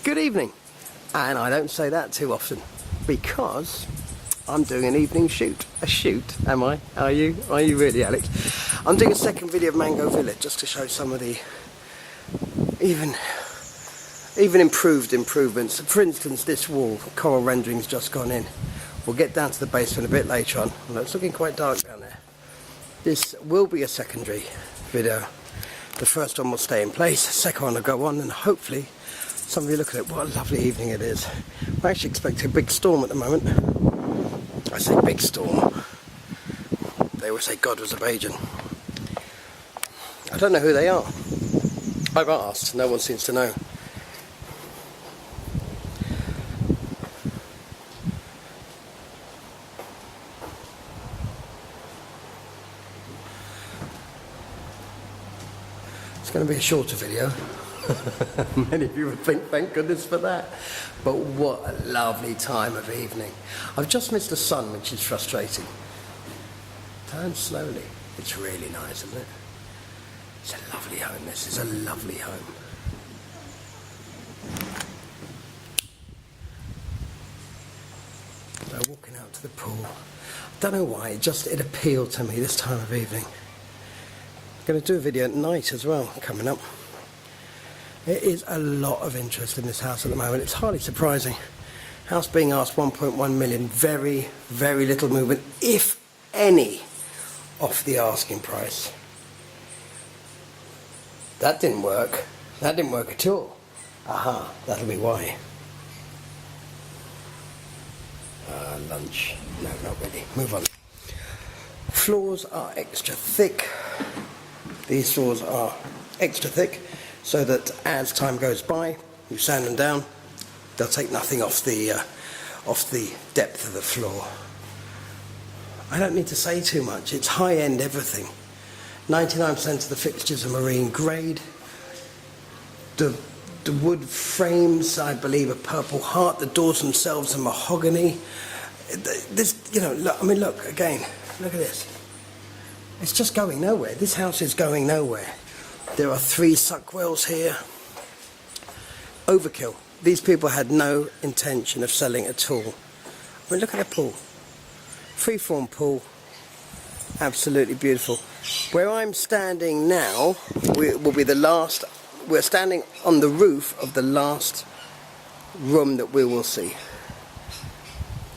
Good evening, and I don't say that too often because I'm doing an evening shoot. A shoot, am I? Are you really, Alex? I'm doing a second video of Mango Villa just to show some of the even improved improvements. For instance, this wall, coral rendering's just gone in. We'll get down to the basement a bit later on. Well, it's looking quite dark down there. This will be a secondary video. The first one will stay in place, the second one will go on, and hopefully some of you look at it. What a lovely evening it is. We're actually expecting a big storm at the moment. I say big storm. They always say God was a Bajan. I don't know who they are. I've asked, no one seems to know. It's going to be a shorter video. Many of you would think, thank goodness for that. But what a lovely time of evening. I've just missed the sun, which is frustrating. Turn slowly. It's really nice, isn't it? It's a lovely home, this is a lovely home. So walking out to the pool. I don't know why, it appealed to me this time of evening. I'm going to do a video at night as well, coming up. There is a lot of interest in this house at the moment. It's hardly surprising. House being asked 1.1 million, very, very little movement, if any, off the asking price. That didn't work. That didn't work at all. Aha, that'll be why. Lunch. No, not really. Move on. Floors are extra thick. These floors are extra thick so that as time goes by, you sand them down, they'll take nothing off the depth of the floor. I don't need to say too much. It's high-end everything. 99% of the fixtures are marine grade. The wood frames, I believe, are Purple Heart. The doors themselves are mahogany. This, you know, look, I mean, look again. Look at this. It's just going nowhere. This house is going nowhere. There are 3 suck wells here. Overkill. These people had no intention of selling at all. I mean, look at the pool. Freeform pool. Absolutely beautiful. Where I'm standing now will be the last. We're standing on the roof of the last room that we will see.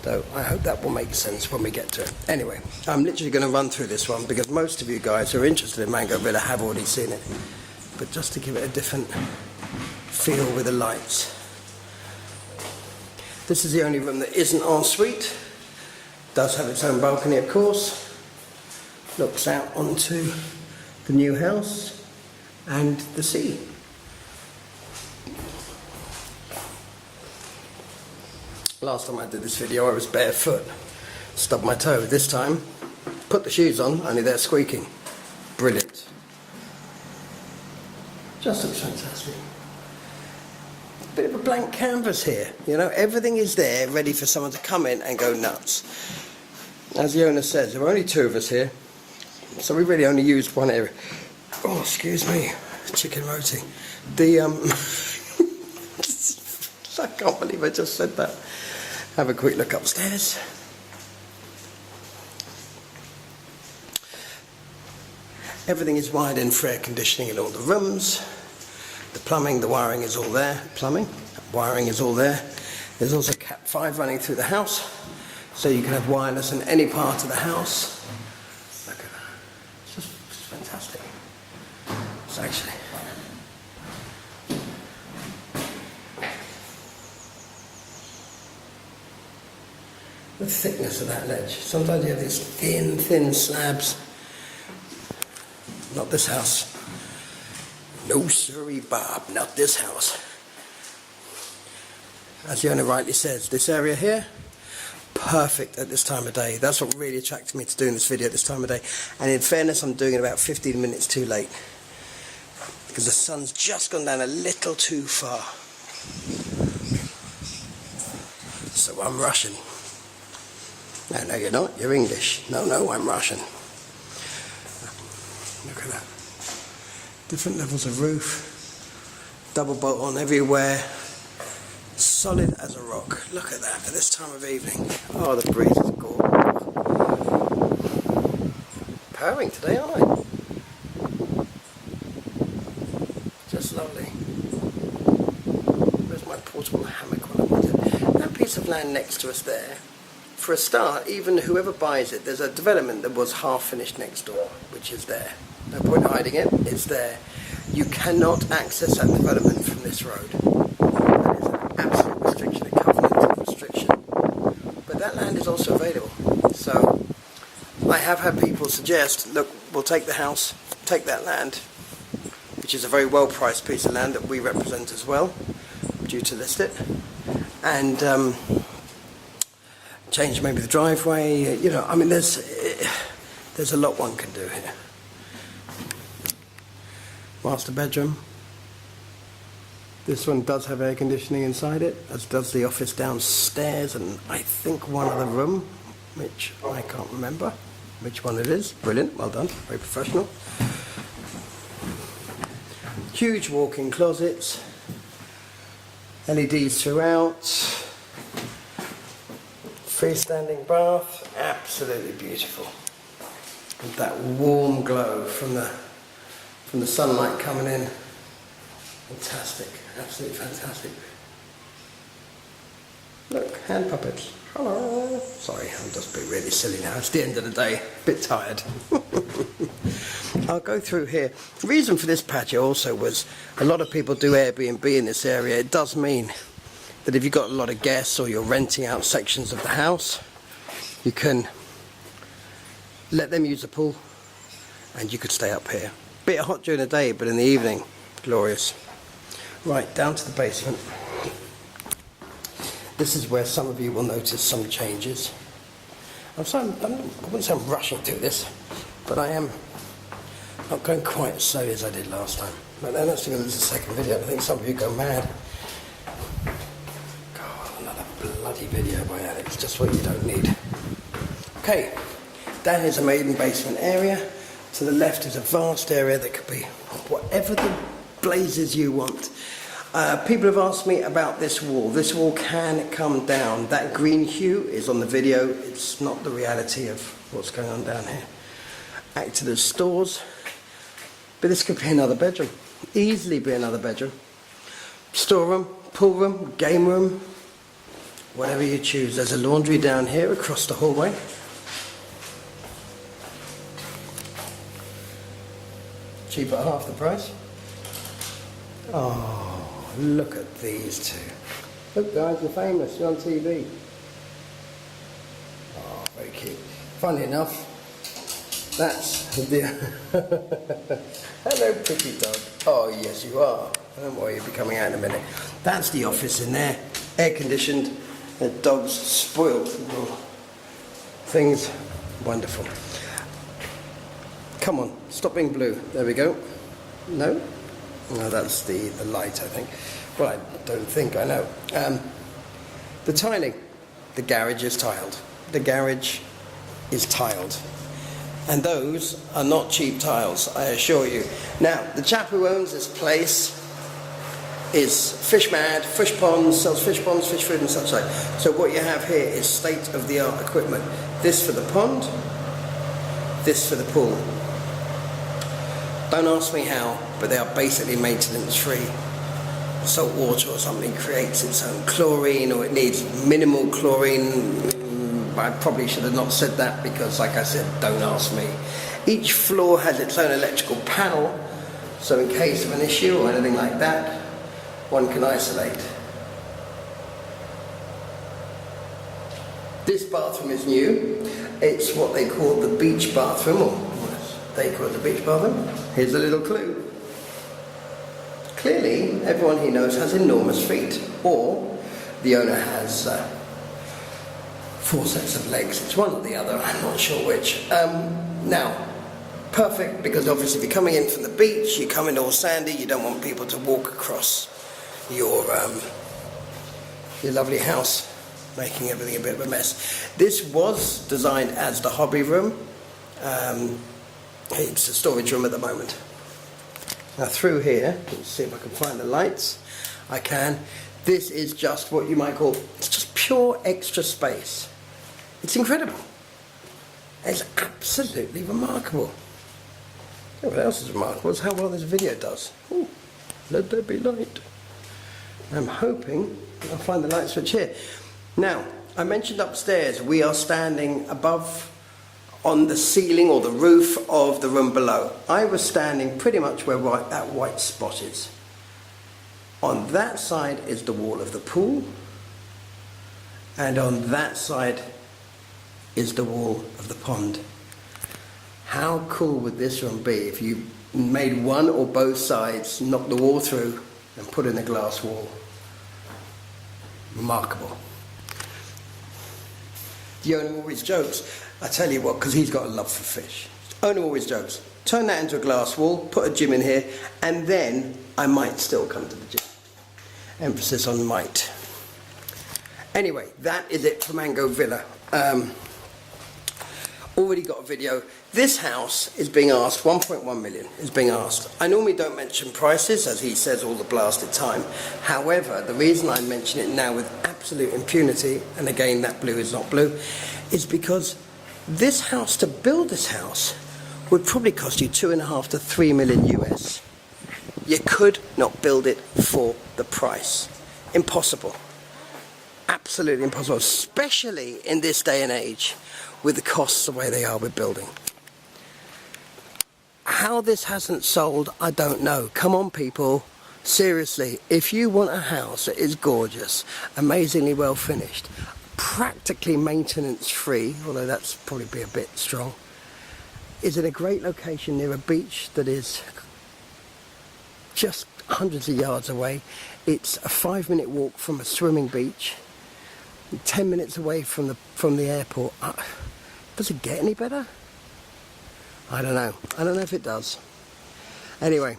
So I hope that will make sense when we get to it. Anyway, I'm literally going to run through this one because most of you guys who are interested in Mango Villa have already seen it. But just to give it a different feel with the lights. This is the only room that isn't en suite. Does have its own balcony, of course. Looks out onto the new house and the sea. Last time I did this video I was barefoot, stubbed my toe. This time, put the shoes on, only they're squeaking. Brilliant. Just looks fantastic. Bit of a blank canvas here, you know, everything is there ready for someone to come in and go nuts. As the owner says, there are only 2 of us here, so we really only used one area. Oh, excuse me, chicken roti. I can't believe I just said that. Have a quick look upstairs. Everything is wired in for air conditioning in all the rooms. The plumbing, the wiring is all there. Wiring is all there. There's also Cat 5 running through the house, so you can have wireless in any part of the house. Look at that. It's just fantastic. It's actually... the thickness of that ledge. Sometimes you have these thin slabs. Not this house. No siree, Bob, not this house. As the owner rightly says, this area here, perfect at this time of day. That's what really attracted me to doing this video at this time of day. And in fairness, I'm doing it about 15 minutes too late, because the sun's just gone down a little too far. So I'm rushing. No, you're not. You're English. No, I'm Russian. Look at that. Different levels of roof. Double bolt on everywhere. solid as a rock. Look at that at this time of evening. Oh, the breeze is gorgeous. Purring today, aren't I? Just lovely. Where's my portable hammock when I want it? That piece of land next to us there, for a start, even whoever buys it, there's a development that was half finished next door, which is there. No point hiding it, it's there. You cannot access that development from this road. That is an absolute restriction, a covenant restriction. But that land is also available. So I have had people suggest, look, we'll take the house, take that land, which is a very well priced piece of land that we represent as well, due to list it, and change maybe the driveway, you know, I mean there's a lot one can do here. Master bedroom. This one does have air conditioning inside it, as does the office downstairs, and I think one other room, which I can't remember which one it is. Brilliant, well done, very professional. Huge walk-in closets, LEDs throughout, freestanding bath, absolutely beautiful. With that warm glow from the sunlight coming in. Fantastic, absolutely fantastic. Look, hand puppets. Hello. Sorry, I'm just being really silly now. It's the end of the day, a bit tired. I'll go through here. The reason for this patio also was a lot of people do Airbnb in this area. It does mean that if you've got a lot of guests or you're renting out sections of the house, you can let them use the pool and you could stay up here. Bit hot during the day, but in the evening, glorious. Right, down to the basement. This is where some of you will notice some changes. I wouldn't say I'm rushing through this, but I am not going quite as slowly as I did last time. But then that's because it's the second video. I think some of you go mad. God, another bloody video by Alex, just what you don't need. Okay, down here's a maiden basement area. To the left is a vast area that could be whatever the blazes you want. People have asked me about this wall. This wall can come down. That green hue is on the video. It's not the reality of what's going on down here. Acted as stores. But this could be another bedroom. Easily be another bedroom. Storeroom, pool room, game room. Whatever you choose. There's a laundry down here across the hallway. Cheap at half the price. Oh. Look at these two. Look guys, you're famous, you're on TV. Oh, very cute. Funny enough, that's the... Hello pretty dog. Oh yes you are. Don't worry, you'll be coming out in a minute. That's the office in there. Air conditioned. The dog's spoiled little things. Wonderful. Come on, stop being blue. There we go. No? No, that's the light, I think. Well, I don't think, I know. The tiling. The garage is tiled. The garage is tiled. And those are not cheap tiles, I assure you. Now, the chap who owns this place is fish mad, fish ponds, sells fish ponds, fish food and such like. So what you have here is state-of-the-art equipment. This for the pond, this for the pool. Don't ask me how, but they are basically maintenance free. Salt water or something creates its own chlorine, or it needs minimal chlorine. I probably should have not said that because, like I said, don't ask me. Each floor has its own electrical panel, so in case of an issue or anything like that, one can isolate. This bathroom is new. It's what they call the beach bathroom, or they call it the beach bathroom. Here's a little clue. Clearly, everyone he knows has enormous feet, or the owner has 4 sets of legs. It's one or the other, I'm not sure which. Now, perfect, because obviously if you're coming in from the beach, you come in all sandy, you don't want people to walk across your lovely house, making everything a bit of a mess. This was designed as the hobby room. It's a storage room at the moment. Now through here, let's see if I can find the lights. I can. This is just what you might call, it's just pure extra space. It's incredible. It's absolutely remarkable. You know what else is remarkable is how well this video does. Ooh, let there be light. I'm hoping I'll find the light switch here. Now, I mentioned upstairs we are standing above on the ceiling or the roof of the room below. I was standing pretty much where that white spot is. On that side is the wall of the pool, and on that side is the wall of the pond. How cool would this room be if you made one or both sides, knocked the wall through and put in a glass wall? Remarkable. The owner always jokes, I tell you what, because he's got a love for fish. The owner always jokes, turn that into a glass wall, put a gym in here, and then I might still come to the gym. Emphasis on might. Anyway, that is it for Mango Villa. Already got a video. This house is being asked, 1.1 million is being asked. I normally don't mention prices, as he says all the blasted time. However, the reason I mention it now with absolute impunity, and again that blue is not blue, is because this house, to build this house, would probably cost you 2.5 to 3 million US. You could not build it for the price. Impossible. Absolutely impossible, especially in this day and age with the costs the way they are with building. How this hasn't sold, I don't know. Come on, people. Seriously, if you want a house that is gorgeous, amazingly well finished, practically maintenance free, although that's probably be a bit strong, is in a great location near a beach that is just hundreds of yards away. It's a 5-minute walk from a swimming beach, 10 minutes away from the airport. Does it get any better? I don't know. I don't know if it does. Anyway,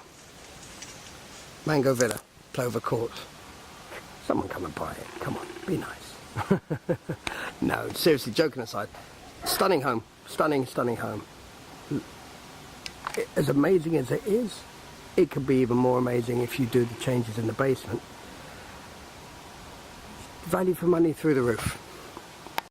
Mango Villa, Plover Court. Someone come and buy it. Come on, be nice. No, seriously, joking aside, stunning home. Stunning, stunning home. As amazing as it is, it could be even more amazing if you do the changes in the basement. Value for money through the roof.